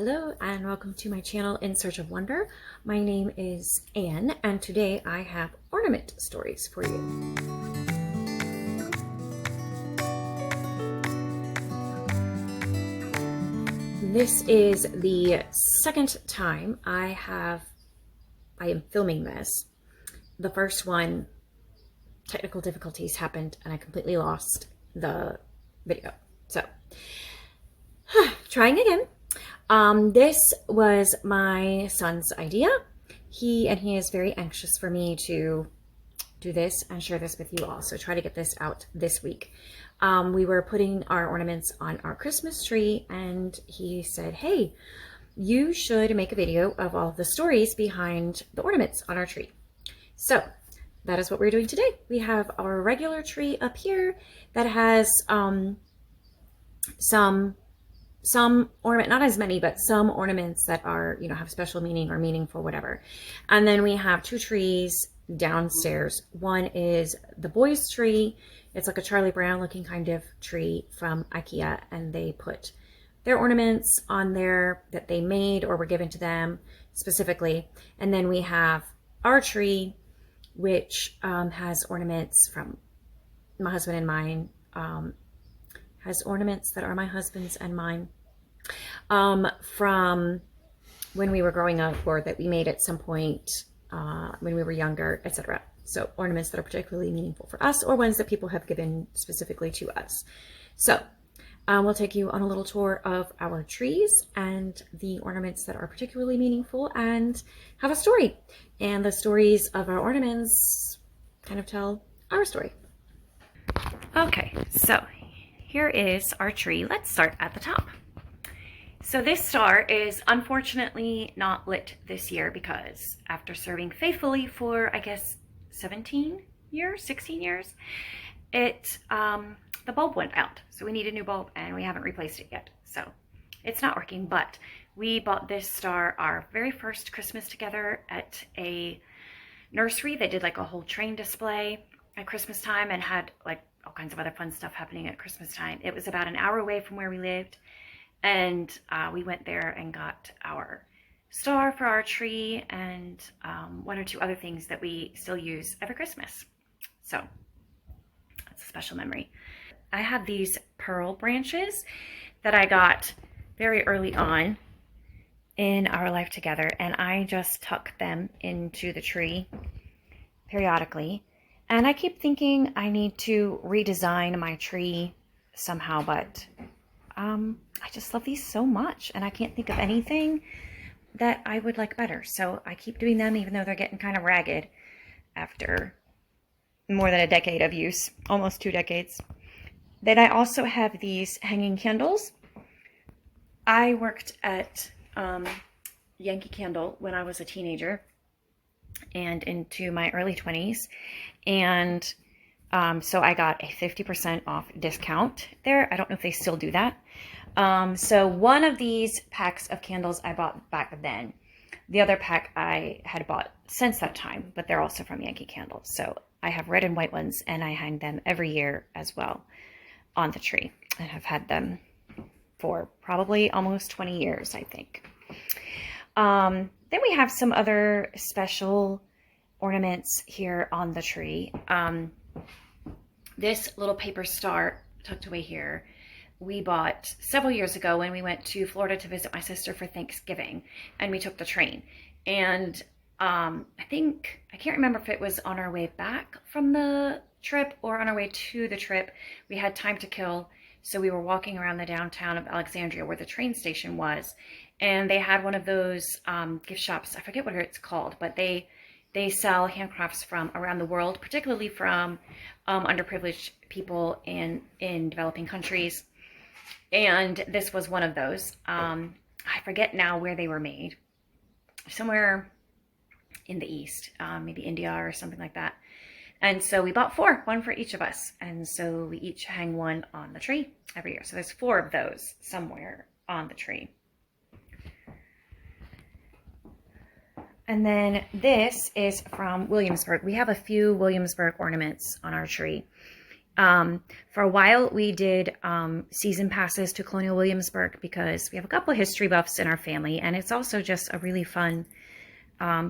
Hello and welcome to my channel In Search of Wonder. My name is Anne and today I have ornament stories for you. This is the second time I am filming this. The first one, technical difficulties happened and I completely lost the video. So, trying again. This was my son's idea. He is very anxious for me to do this and share this with you all. So try to get this out this week. We were putting our ornaments on our Christmas tree and he said, hey, you should make a video of all the stories behind the ornaments on our tree. So that is what we're doing today. We have our regular tree up here that has some ornament, not as many, but some ornaments that are, have special meaning or meaningful, whatever. And then we have two trees downstairs. One is the boys' tree. It's like a Charlie Brown looking kind of tree from IKEA, and they put their ornaments on there that they made or were given to them specifically. And then we have our tree, which has ornaments from my husband and mine, has ornaments that are my husband's and mine from when we were growing up or that we made at some point when we were younger, etc. So ornaments that are particularly meaningful for us or ones that people have given specifically to us. So we'll take you on a little tour of our trees and the ornaments that are particularly meaningful and have a story. And the stories of our ornaments kind of tell our story. Okay, so here is our tree. Let's start at the top. So this star is unfortunately not lit this year because after serving faithfully for, I guess, 16 years, the bulb went out. So we need a new bulb and we haven't replaced it yet. So it's not working, but we bought this star our very first Christmas together at a nursery. They did like a whole train display at Christmas time and had like all kinds of other fun stuff happening at Christmas time. It was about an hour away from where we lived. And we went there and got our star for our tree and one or two other things that we still use every Christmas. So that's a special memory. I have these pearl branches that I got very early on in our life together, and I just tuck them into the tree periodically. And I keep thinking I need to redesign my tree somehow, but I just love these so much and I can't think of anything that I would like better. So I keep doing them even though they're getting kind of ragged after more than a decade of use, almost 2 decades. Then I also have these hanging candles. I worked at Yankee Candle when I was a teenager and into my early 20s. And so I got a 50% off discount there. I don't know if they still do that. So one of these packs of candles I bought back then. The other pack I had bought since that time, but they're also from Yankee Candle. So I have red and white ones and I hang them every year as well on the tree. And have had them for probably almost 20 years, I think. Then we have some other special ornaments here on the tree. This little paper star tucked away here, we bought several years ago when we went to Florida to visit my sister for Thanksgiving, and we took the train. And I can't remember if it was on our way back from the trip or on our way to the trip. We had time to kill, so we were walking around the downtown of Alexandria where the train station was, and they had one of those gift shops. I forget what it's called, but they sell handcrafts from around the world, particularly from underprivileged people in developing countries. And this was one of those. I forget now where they were made. Somewhere in the East, maybe India or something like that. And so we bought 4, one for each of us. And so we each hang one on the tree every year. So there's 4 of those somewhere on the tree. And then this is from Williamsburg. We have a few Williamsburg ornaments on our tree. For a while, we did season passes to Colonial Williamsburg because we have a couple of history buffs in our family, and it's also just a really fun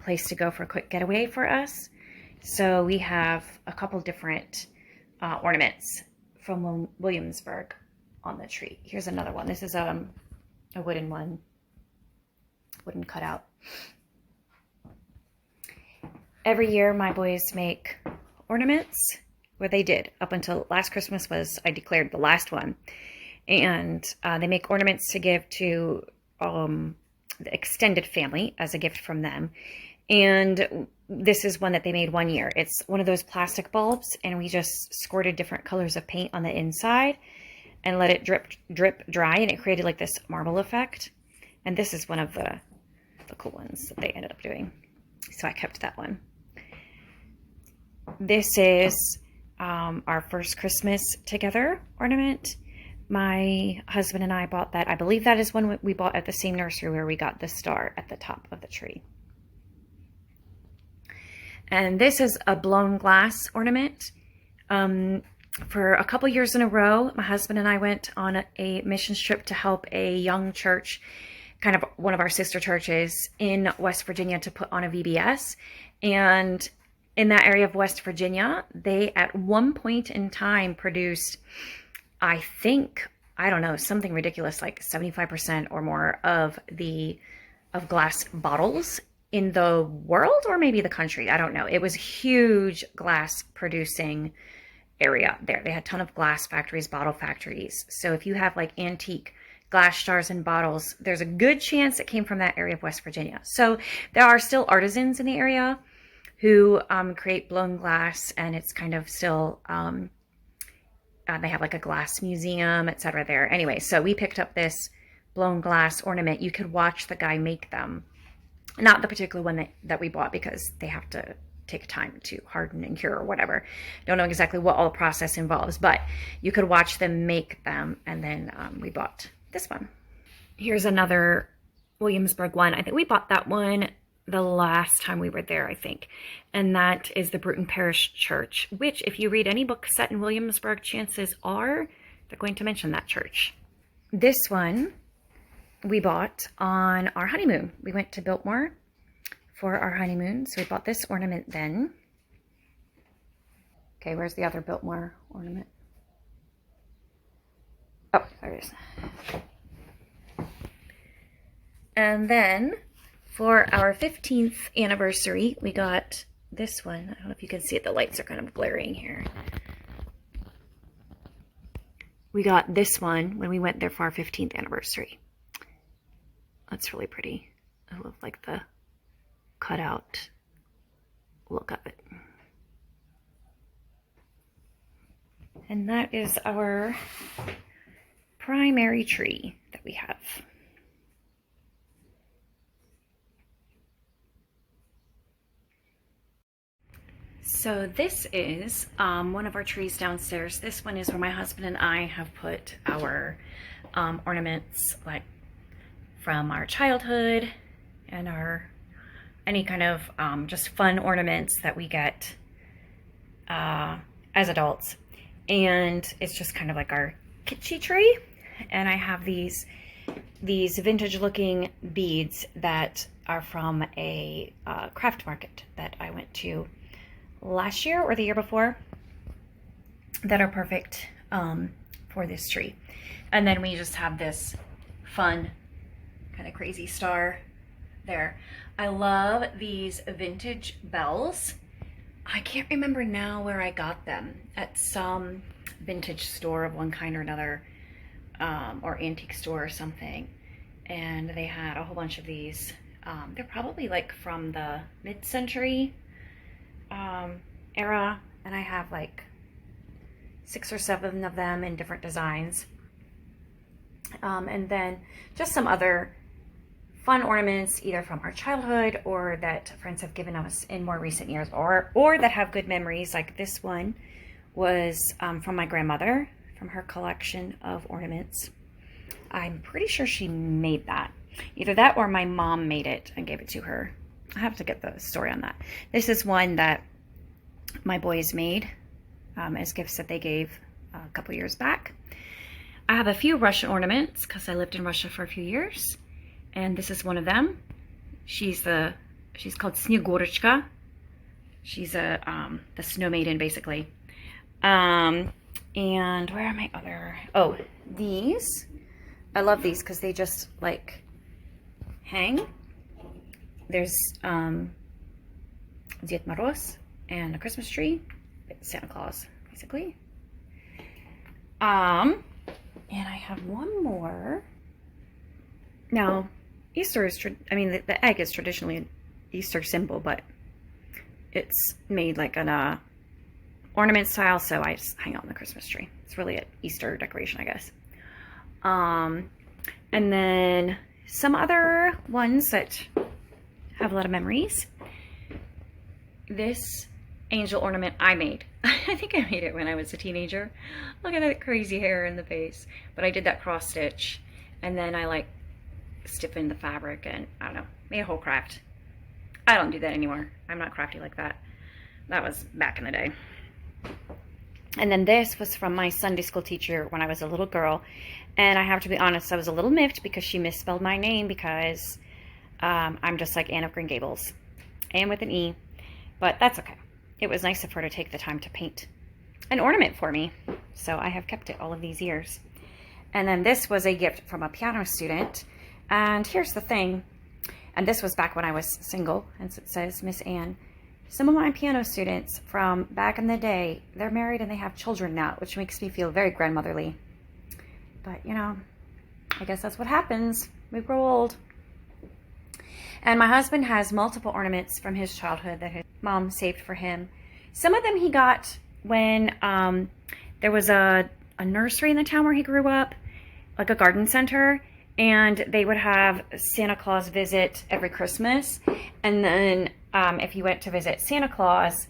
place to go for a quick getaway for us. So we have a couple different ornaments from Williamsburg on the tree. Here's another one. This is a wooden one, wooden cutout. Every year, my boys make ornaments. Well, they did up until last Christmas was, I declared, the last one. And they make ornaments to give to the extended family as a gift from them. And this is one that they made one year. It's one of those plastic bulbs, and we just squirted different colors of paint on the inside and let it drip dry, and it created like this marble effect. And this is one of the cool ones that they ended up doing. So I kept that one. This is our first Christmas together ornament. My husband and I bought that. I believe that is one we bought at the same nursery where we got the star at the top of the tree. And this is a blown glass ornament. For a couple years in a row, my husband and I went on a missions trip to help a young church, kind of one of our sister churches in West Virginia, to put on a VBS. And in that area of West Virginia, they at one point in time produced, I think, I don't know, something ridiculous like 75% or more of glass bottles in the world, or maybe the country. I don't know. It was a huge glass producing area there. They had a ton of glass factories, bottle factories. So if you have like antique glass jars and bottles, there's a good chance it came from that area of West Virginia. So there are still artisans in the area who create blown glass, and it's kind of still, they have like a glass museum, etc. there. Anyway, so we picked up this blown glass ornament. You could watch the guy make them. Not the particular one that we bought, because they have to take time to harden and cure or whatever. Don't know exactly what all the process involves, but you could watch them make them, and then we bought this one. Here's another Williamsburg one. I think we bought that one the last time we were there, I think. And that is the Bruton Parish Church, which if you read any book set in Williamsburg, chances are they're going to mention that church. This one we bought on our honeymoon. We went to Biltmore for our honeymoon, so we bought this ornament then. Okay, where's the other Biltmore ornament? Oh, there it is. And then for our 15th anniversary, we got this one. I don't know if you can see it. The lights are kind of glaring here. We got this one when we went there for our 15th anniversary. That's really pretty. I love like the cutout look of it. And that is our primary tree that we have. So this is one of our trees downstairs. This one is where my husband and I have put our ornaments, like from our childhood and our any kind of just fun ornaments that we get as adults. And it's just kind of like our kitschy tree. And I have these vintage looking beads that are from a craft market that I went to last year or the year before that are perfect for this tree. And then we just have this fun kind of crazy star there. I love these vintage bells. I can't remember now where I got them, at some vintage store of one kind or another, or antique store or something. And they had a whole bunch of these. They're probably like from the mid-century era, and I have like 6 or 7 of them in different designs. And then just some other fun ornaments, either from our childhood or that friends have given us in more recent years, or that have good memories. Like this one was from my grandmother, from her collection of ornaments. I'm pretty sure she made that. Either that or my mom made it and gave it to her. I have to get the story on that. This is one that my boys made. as gifts that they gave a couple years back. I have a few Russian ornaments because I lived in Russia for a few years, and this is one of them. She's called Snegorочка. She's the snow maiden, basically. And where are my other? Oh, these. I love these because they just like hang. There's Ded Moroz and a Christmas tree, Santa Claus, basically. And I have one more. Now, Easter is, the egg is traditionally an Easter symbol, but it's made like an ornament style, so I just hang out on the Christmas tree. It's really an Easter decoration, I guess. And then some other ones that have a lot of memories. This angel ornament I made. I think I made it when I was a teenager. Look at that crazy hair in the face. But I did that cross stitch, and then I like stiffened the fabric, and I don't know, made a whole craft. I don't do that anymore. I'm not crafty like that. That was back in the day. And then this was from my Sunday school teacher when I was a little girl. And I have to be honest, I was a little miffed because she misspelled my name because I'm just like Anne of Green Gables. Anne with an E. But that's okay. It was nice of her to take the time to paint an ornament for me. So I have kept it all of these years. And then this was a gift from a piano student. And here's the thing. And this was back when I was single. And so it says, Miss Anne. Some of my piano students from back in the day, they're married and they have children now, which makes me feel very grandmotherly. But, you know, I guess that's what happens. We grow old. And my husband has multiple ornaments from his childhood that his mom saved for him. Some of them he got when there was a nursery in the town where he grew up, like a garden center, and they would have Santa Claus visit every Christmas. And then if you went to visit Santa Claus,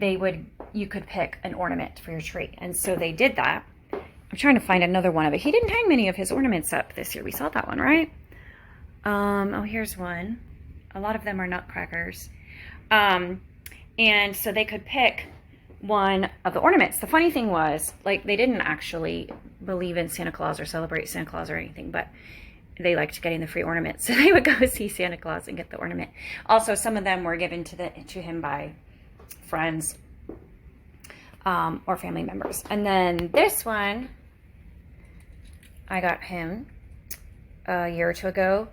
you could pick an ornament for your tree. And so they did that. I'm trying to find another one of it. He didn't hang many of his ornaments up this year. We saw that one, right? Oh, here's one. A lot of them are nutcrackers. And so they could pick one of the ornaments. The funny thing was, like, they didn't actually believe in Santa Claus or celebrate Santa Claus or anything, but they liked getting the free ornaments. So they would go see Santa Claus and get the ornament. Also, some of them were given to him by friends or family members. And then this one, I got him a year or two ago.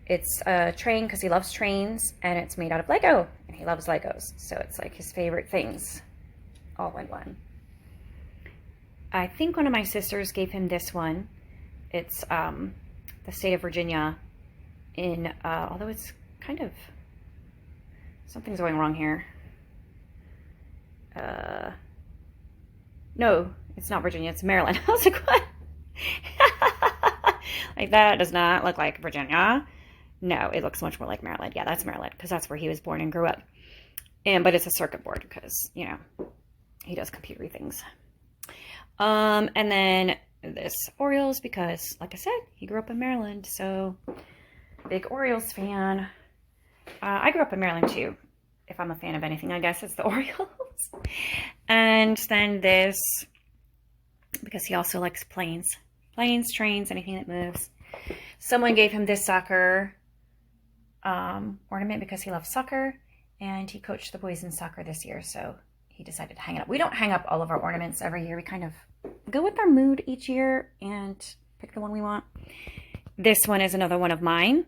It's a train because he loves trains, and it's made out of Lego, and he loves Legos. So it's like his favorite things all in one. I think one of my sisters gave him this one. It's the state of Virginia in, although it's kind of, something's going wrong here. No, it's not Virginia, it's Maryland. I was like, what? Like, that does not look like Virginia. No, it looks much more like Maryland. Yeah, that's Maryland, because that's where he was born and grew up. But it's a circuit board because, you know, he does computery things. And then this Orioles, because, like I said, he grew up in Maryland, so big Orioles fan. I grew up in Maryland too. If I'm a fan of anything, I guess it's the Orioles. And then this, because he also likes planes. Planes, trains, anything that moves. Someone gave him this soccer ornament because he loves soccer, and he coached the boys in soccer this year, so he decided to hang it up. We don't hang up all of our ornaments every year. We kind of go with our mood each year and pick the one we want. This one is another one of mine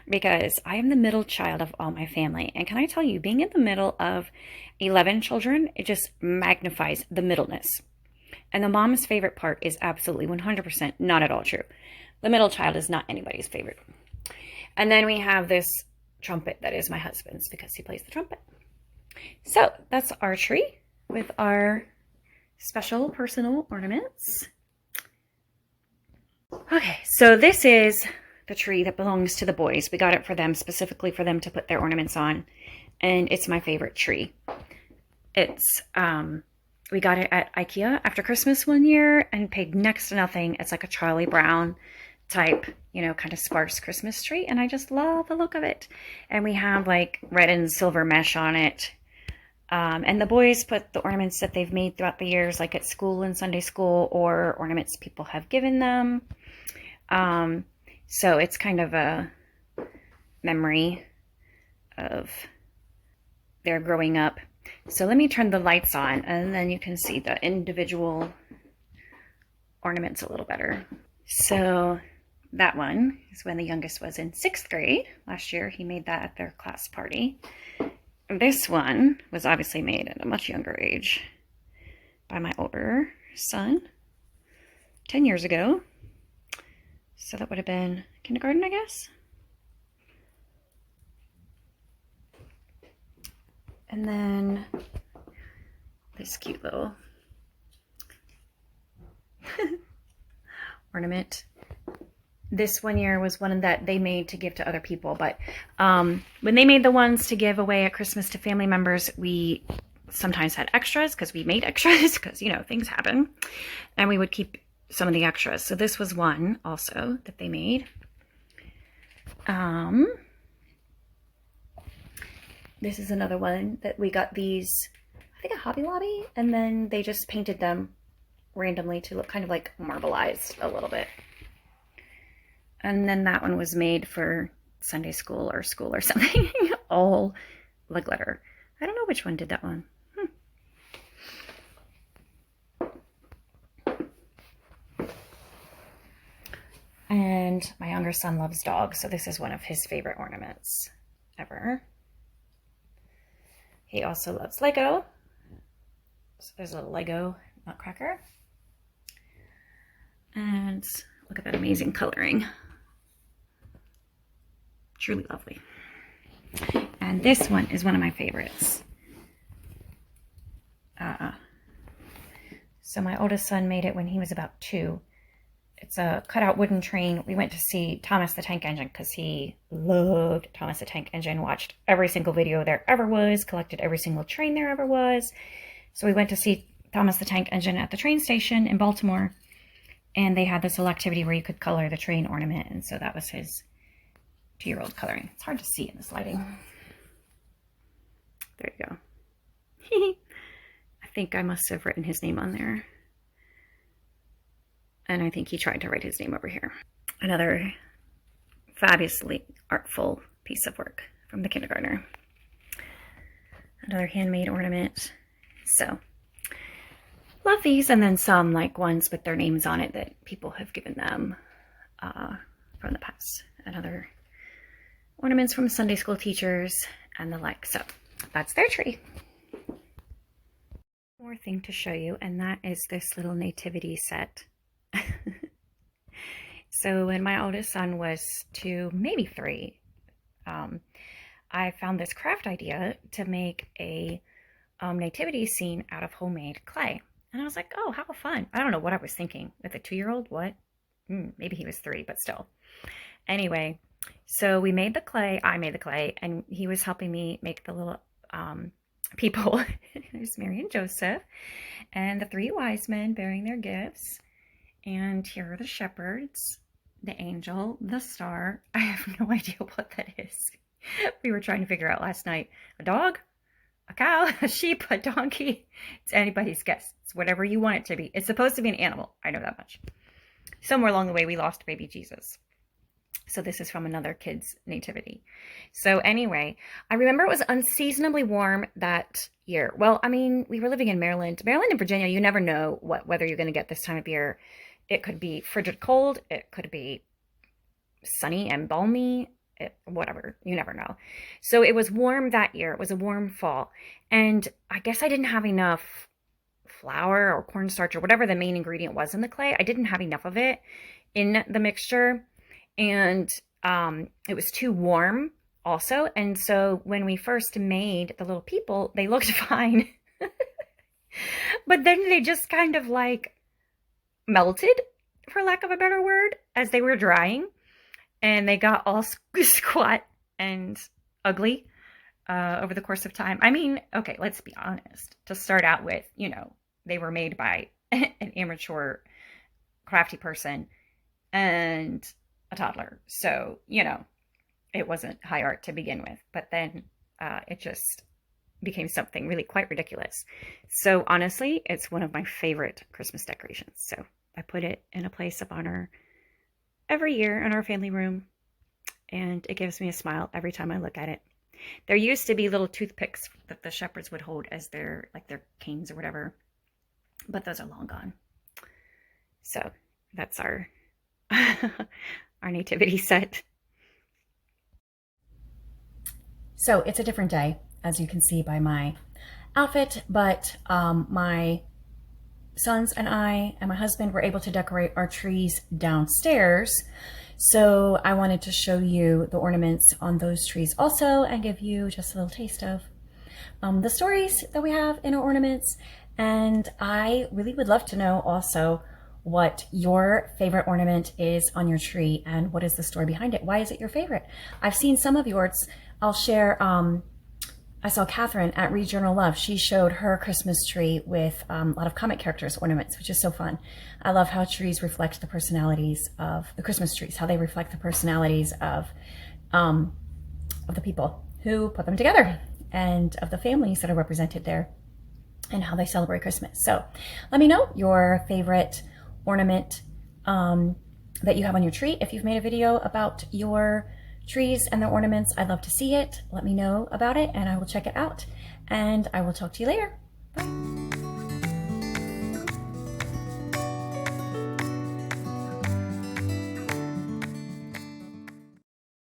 because I am the middle child of all my family. And can I tell you, being in the middle of 11 children, it just magnifies the middleness. And the mom's favorite part is absolutely 100% not at all true. The middle child is not anybody's favorite. And then we have this trumpet that is my husband's because he plays the trumpet. So that's our tree with our special personal ornaments. Okay, so this is the tree that belongs to the boys. We got it for them, specifically for them to put their ornaments on. And it's my favorite tree. It's, we got it at IKEA after Christmas one year and paid next to nothing. It's like a Charlie Brown type, you know, kind of sparse Christmas tree. And I just love the look of it. And we have like red and silver mesh on it. And the boys put the ornaments that they've made throughout the years, like at school and Sunday school, or ornaments people have given them. So it's kind of a memory of their growing up. So let me turn the lights on and then you can see the individual ornaments a little better. So that one is when the youngest was in 6th grade. Last year he made that at their class party. This one was obviously made at a much younger age by my older son 10 years ago. So that would have been kindergarten, I guess. And then this cute little ornament. This one year was one that they made to give to other people, but when they made the ones to give away at Christmas to family members, we sometimes had extras because we made extras because, you know, things happen, and we would keep some of the extras. So this was one also that they made. This is another one that we got these, I think, at Hobby Lobby, and then they just painted them randomly to look kind of like marbleized a little bit. And then that one was made for Sunday school or something. All the glitter. I don't know which one did that one. And my younger son loves dogs, so this is one of his favorite ornaments ever. He also loves Lego. So there's a little Lego nutcracker. And look at that amazing coloring. Truly lovely. And this one is one of my favorites. So my oldest son made it when he was about 2. It's a cutout wooden train. We went to see Thomas the Tank Engine because he loved Thomas the Tank Engine, watched every single video there ever was, collected every single train there ever was. So we went to see Thomas the Tank Engine at the train station in Baltimore, and they had this little activity where you could color the train ornament, and so that was his 2-year-old coloring. It's hard to see in this lighting. There you go. I think I must have written his name on there. And I think he tried to write his name over here. Another fabulously artful piece of work from the kindergartner. Another handmade ornament. So, love these. And then some like ones with their names on it that people have given them from the past. And other ornaments from Sunday school teachers and the like. So, that's their tree. More thing to show you, and that is this little nativity set. So when my oldest son was 2, maybe 3, I found this craft idea to make a nativity scene out of homemade clay. And I was like, oh, how fun. I don't know what I was thinking. With a 2-year-old, what? Maybe he was 3, but still. Anyway, so we made the clay. I made the clay, and he was helping me make the little people. There's Mary and Joseph, and the 3 wise men bearing their gifts. And here are the shepherds, the angel, the star. I have no idea what that is. We were trying to figure out last night. A dog, a cow, a sheep, a donkey. It's anybody's guess. It's whatever you want it to be. It's supposed to be an animal. I know that much. Somewhere along the way, we lost baby Jesus. So this is from another kid's nativity. So anyway, I remember it was unseasonably warm that year. Well, I mean, we were living in Maryland. Maryland and Virginia, you never know what weather you're going to get this time of year. It could be frigid cold. It could be sunny and balmy. Whatever. You never know. So it was warm that year. It was a warm fall. And I guess I didn't have enough flour or cornstarch or whatever the main ingredient was in the clay. I didn't have enough of it in the mixture. And it was too warm also. And so when we first made the little people, they looked fine. But then they just kind of like melted, for lack of a better word, as they were drying. And they got all squat and ugly over the course of time. I mean, okay, let's be honest. To start out with, you know, they were made by an amateur crafty person and a toddler. So, you know, it wasn't high art to begin with. But then it just became something really quite ridiculous. So honestly, it's one of my favorite Christmas decorations. So I put it in a place of honor every year in our family room, and it gives me a smile every time I look at it. There used to be little toothpicks that the shepherds would hold as their canes or whatever, but those are long gone. So that's our our nativity set. So it's a different day, as you can see by my outfit, but my sons and I and my husband were able to decorate our trees downstairs. So I wanted to show you the ornaments on those trees also and give you just a little taste of the stories that we have in our ornaments. And I really would love to know also what your favorite ornament is on your tree and what is the story behind it. Why is it your favorite? I've seen some of yours. I'll share, I saw Catherine at Read Journal Love. She showed her Christmas tree with a lot of comic characters ornaments, which is so fun. I love how trees reflect the personalities of the Christmas trees, how they reflect the personalities of the people who put them together and of the families that are represented there and how they celebrate Christmas. So let me know your favorite ornament that you have on your tree. If you've made a video about your trees and their ornaments, I'd love to see it. Let me know about it and I will check it out. And I will talk to you later. Bye.